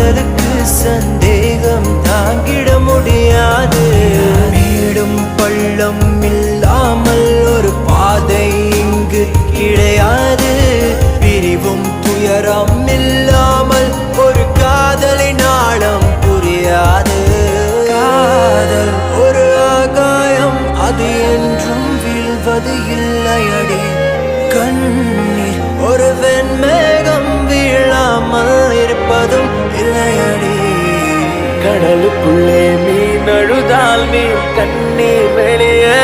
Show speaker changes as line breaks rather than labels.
காதலுக்கு சந்தேகம் தாங்கிட முடியாது. மேடும் பள்ளம் இல்லாமல் ஒரு பாதை இங்கு கிடையாது. பிரிவும் துயரம் இல்லாமல் ஒரு காதலின் ஆழம் புரியாது. காதல் ஒரு ஆகாயம், அது என்றும் வீழ்வது இல்லையடி. கண்ணீர் ஒரு வெண்மேகம், வீழாமல் இருப்பதும் இல்லையடி.
கடலுக்குள்ளே மீன் அழுதால் மீன் கண்ணீர் வெளியே